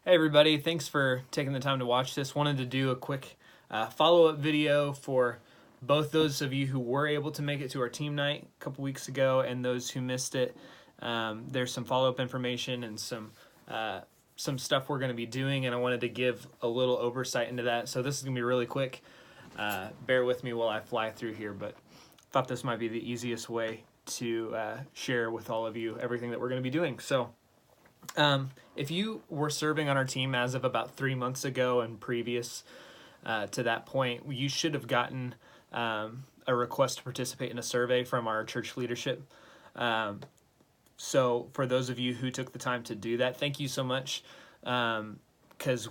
Hey everybody, thanks for taking the time to watch this. Wanted to do a quick follow-up video for both those of you who were able to make it to our team night a couple weeks ago and those who missed it. There's some follow-up information and some stuff we're going to be doing, and I wanted to give a little oversight into that. So this is going to be really quick. Bear with me while I fly through here, but thought this might be the easiest way to share with all of you everything that we're going to be doing. So if you were serving on our team as of about 3 months ago and previous to that point, you should have gotten a request to participate in a survey from our church leadership. So for those of you who took the time to do that, thank you so much, because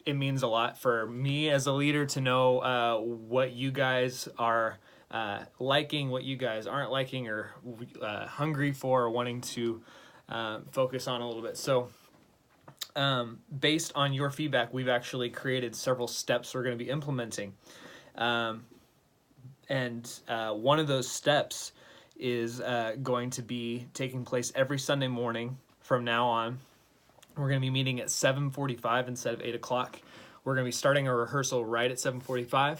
it means a lot for me as a leader to know what you guys are liking, what you guys aren't liking, or hungry for, or wanting to focus on a little bit. So based on your feedback, we've actually created several steps we're going to be implementing. And one of those steps is going to be taking place every Sunday morning from now on. We're going to be meeting at 7:45 instead of 8 o'clock. We're going to be starting a rehearsal right at 7:45.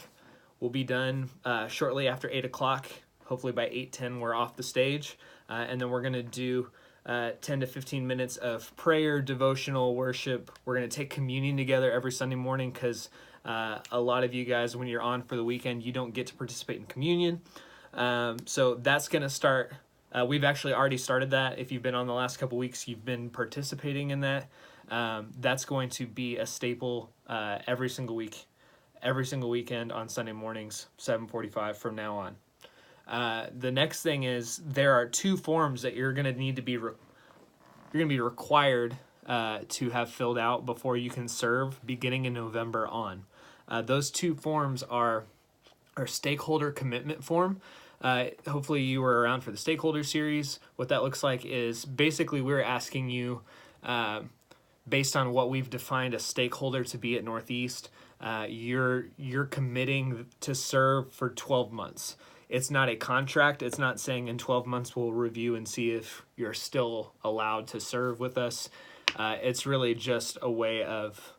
We'll be done shortly after 8 o'clock. Hopefully by 8:10 we're off the stage. And then we're going to do 10 to 15 minutes of prayer, devotional, worship. We're going to take communion together every Sunday morning because a lot of you guys, when you're on for the weekend, you don't get to participate in communion. So that's going to start. We've actually already started that. If you've been on the last couple weeks, you've been participating in that. That's going to be a staple every single week, every single weekend on Sunday mornings, 7:45 from now on. The next thing is there are 2 forms that you're going to need to be you're going to be required to have filled out before you can serve beginning in November on. Those 2 forms are our stakeholder commitment form. Hopefully you were around for the stakeholder series. What that looks like is basically we're asking you, based on what we've defined a stakeholder to be at Northeast, you're committing to serve for 12 months. It's not a contract. It's not saying in 12 months we'll review and see if you're still allowed to serve with us. It's really just a way of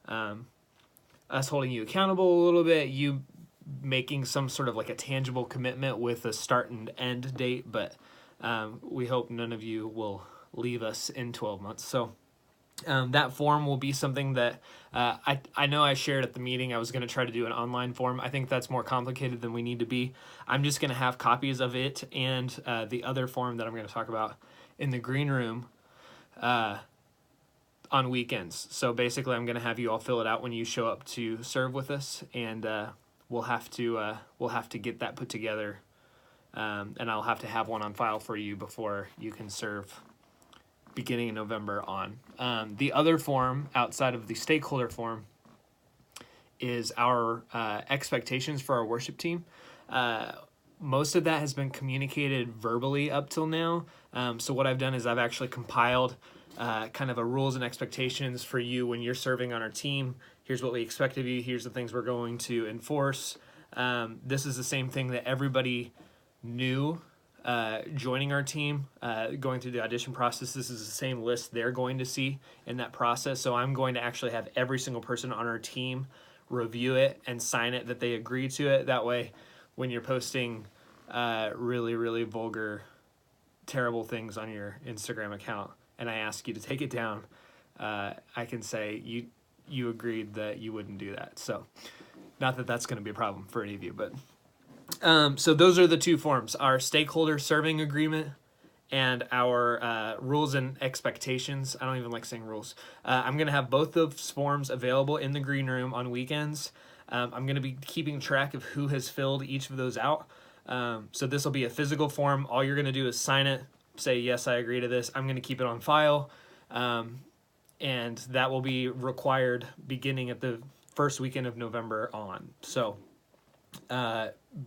us holding you accountable a little bit, you making some sort of like a tangible commitment with a start and end date, but we hope none of you will leave us in 12 months. So that form will be something that I know I shared at the meeting. I was going to try to do an online form. I think that's more complicated than we need to be. I'm just going to have copies of it and the other form that I'm going to talk about in the green room on weekends. So basically I'm going to have you all fill it out when you show up to serve with us, and we'll have to get that put together, and I'll have to have one on file for you before you can serve beginning in November on. The other form outside of the stakeholder form is our expectations for our worship team. Most of that has been communicated verbally up till now. So what I've done is I've actually compiled kind of a rules and expectations for you when you're serving on our team. Here's what we expect of you. Here's the things we're going to enforce. This is the same thing that everybody knew joining our team, going through the audition process. This is the same list they're going to see in that process. So I'm going to actually have every single person on our team review it and sign it that they agree to it. That way, when you're posting really, really vulgar, terrible things on your Instagram account and I ask you to take it down, I can say you agreed that you wouldn't do that. So not that that's going to be a problem for any of you, but so those are the 2 forms, our stakeholder serving agreement and our rules and expectations. I don't even like saying rules. I'm going to have both those forms available in the green room on weekends. I'm going to be keeping track of who has filled each of those out. So this will be a physical form. All you're going to do is sign it, say, yes, I agree to this. I'm going to keep it on file. And that will be required beginning at the first weekend of November on. So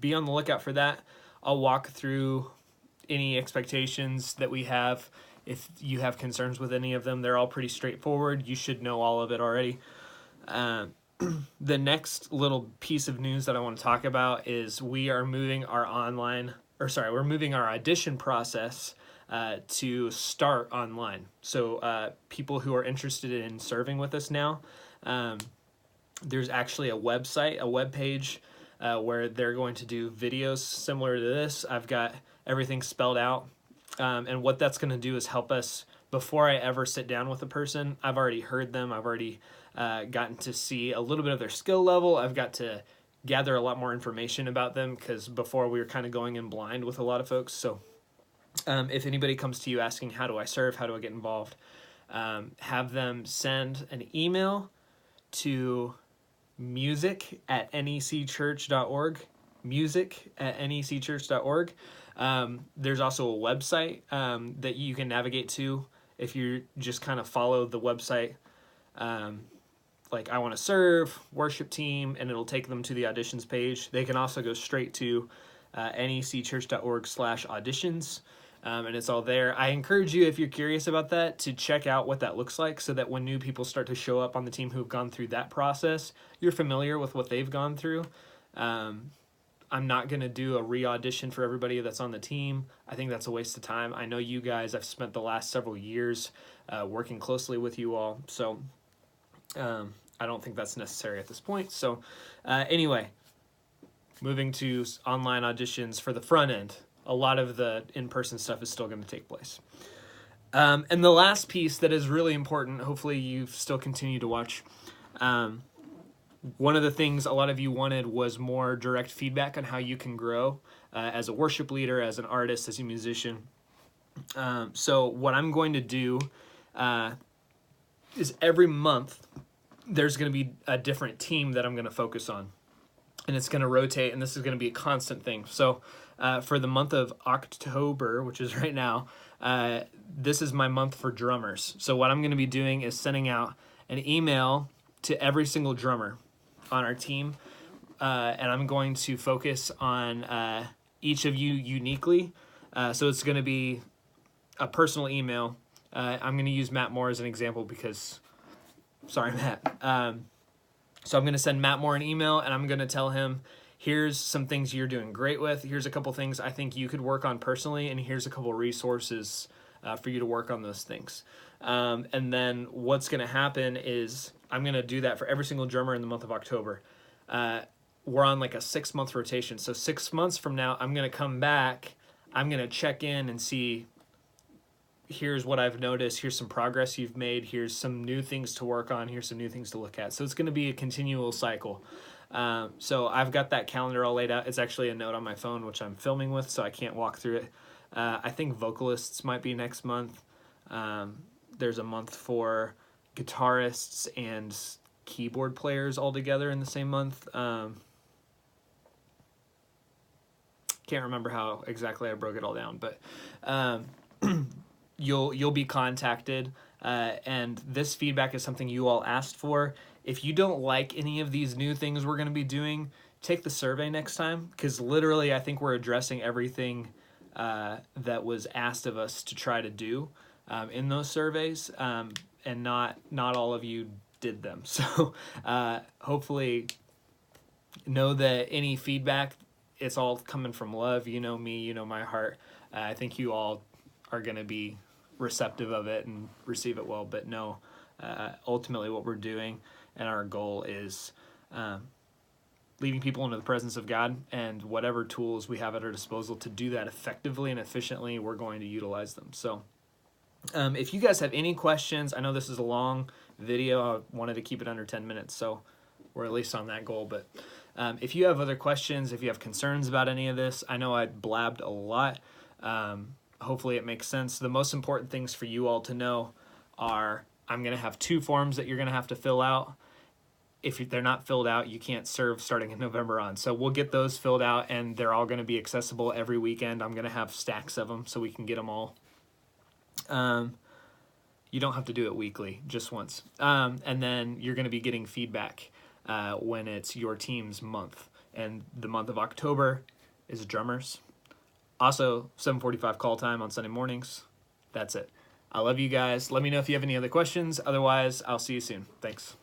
be on the lookout for that. I'll walk through any expectations that we have. If you have concerns with any of them, they're all pretty straightforward. You should know all of it already. The next little piece of news that I want to talk about is we are moving our audition process to start online. So people who are interested in serving with us now, there's actually a website, a web page, where they're going to do videos similar to this. I've got everything spelled out. And what that's going to do is help us, before I ever sit down with a person, I've already heard them. I've already gotten to see a little bit of their skill level. I've got to gather a lot more information about them, because before we were kind of going in blind with a lot of folks. So if anybody comes to you asking, how do I serve? How do I get involved? Have them send an email to music@necchurch.org, music@necchurch.org. There's also a website that you can navigate to if you just kind of follow the website, like I want to serve, worship team, and it'll take them to the auditions page. They can also go straight to necchurch.org/auditions, and it's all there. I encourage you, if you're curious about that, to check out what that looks like, so that when new people start to show up on the team who've gone through that process, you're familiar with what they've gone through. I'm not going to do a re-audition for everybody that's on the team. I think that's a waste of time. I know you guys, I've spent the last several years working closely with you all, so I don't think that's necessary at this point. So anyway, moving to online auditions for the front end. A lot of the in-person stuff is still going to take place. And the last piece that is really important, hopefully you still continue to watch, one of the things a lot of you wanted was more direct feedback on how you can grow as a worship leader, as an artist, as a musician. So what I'm going to do is every month there's going to be a different team that I'm going to focus on. And it's going to rotate, and this is going to be a constant thing. So for the month of October, which is right now, this is my month for drummers. So what I'm going to be doing is sending out an email to every single drummer on our team, and I'm going to focus on each of you uniquely. So it's going to be a personal email. I'm going to use Matt Moore as an example because, sorry, Matt. So I'm going to send Matt Moore an email, and I'm going to tell him, here's some things you're doing great with. Here's a couple things I think you could work on personally, and here's a couple resources for you to work on those things. And then what's going to happen is I'm going to do that for every single drummer in the month of October. We're on like a 6-month rotation. So 6 months from now, I'm going to come back. I'm going to check in and see, here's what I've noticed. Here's some progress you've made. Here's some new things to work on. Here's some new things to look at. So it's going to be a continual cycle. So I've got that calendar all laid out. It's actually a note on my phone, which I'm filming with, so I can't walk through it. I think vocalists might be next month. There's a month for guitarists and keyboard players all together in the same month. Can't remember how exactly I broke it all down, but you'll be contacted, and this feedback is something you all asked for. If you don't like any of these new things we're going to be doing, take the survey next time, because literally I think we're addressing everything that was asked of us to try to do in those surveys, and not all of you did them. So hopefully know that any feedback, it's all coming from love. You know me, you know my heart. I think you all are going to be receptive of it and receive it well, but no, ultimately what we're doing and our goal is leading people into the presence of God, and whatever tools we have at our disposal to do that effectively and efficiently, we're going to utilize them. So if you guys have any questions, I know this is a long video. I wanted to keep it under 10 minutes, so we're at least on that goal. But if you have other questions, if you have concerns about any of this, I know I blabbed a lot. Hopefully it makes sense. The most important things for you all to know are, I'm going to have 2 forms that you're going to have to fill out. If they're not filled out, you can't serve starting in November on. So we'll get those filled out, and they're all going to be accessible every weekend. I'm going to have stacks of them so we can get them all. You don't have to do it weekly, just once. And then you're going to be getting feedback when it's your team's month. And the month of October is drummers. Also, 7:45 call time on Sunday mornings. That's it. I love you guys. Let me know if you have any other questions. Otherwise, I'll see you soon. Thanks.